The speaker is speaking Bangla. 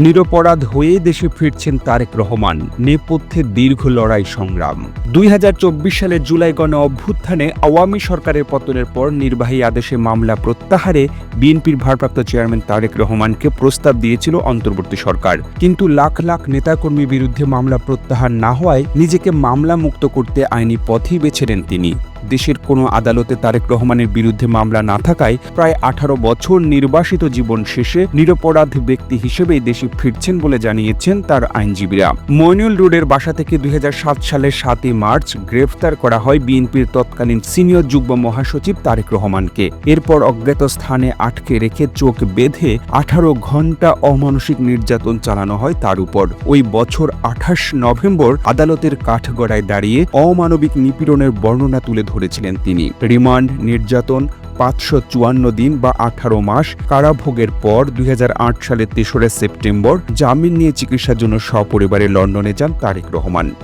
নিরপরাধ হয়ে দেশে ফিরছেন তারেক রহমান, নেপথ্যে দীর্ঘ লড়াই সংগ্রাম। 2024 সালের জুলাই গণ অভ্যুত্থানে আওয়ামী সরকারের পতনের পর নির্বাহী আদেশে মামলা প্রত্যাহারে বিএনপির ভারপ্রাপ্ত চেয়ারম্যান তারেক রহমানকে প্রস্তাব দিয়েছিল অন্তর্বর্তী সরকার। কিন্তু লাখ লাখ নেতাকর্মীর বিরুদ্ধে মামলা প্রত্যাহার না হওয়ায় নিজেকে মামলা মুক্ত করতে আইনি পথই বেছে নেন তিনি। দেশের কোনো আদালতে তারেক রহমানের বিরুদ্ধে মামলা না থাকায় প্রায় 18 বছর নির্বাসিত জীবন শেষে নিরপরাধ ব্যক্তি হিসেবেই দেশে ফিরছেন বলে জানিয়েছেন তার আইনজীবীরা। মইনুল রোডের বাসা থেকে 2007 সালের 7 মার্চ গ্রেফতার করা হয় বিএনপির তৎকালীন সিনিয়র যুগ্ম মহাসচিব তারেক রহমানকে। এরপর অজ্ঞাত স্থানে আটকে রেখে চোখ বেঁধে 18 ঘণ্টা অমানসিক নির্যাতন চালানো হয় তার উপর। ওই বছর 28 নভেম্বর আদালতের কাঠগড়ায় দাঁড়িয়ে অমানবিক নিপীড়নের বর্ণনা তুলে ধরেছিলেন তিনি। রিমান্ড, নির্যাতন, 554 দিন বা 18 মাস কারাভোগের পর 2008 সালের 3রা সেপ্টেম্বর জামিন নিয়ে চিকিৎসার জন্য সপরিবারে লন্ডনে যান তারেক রহমান।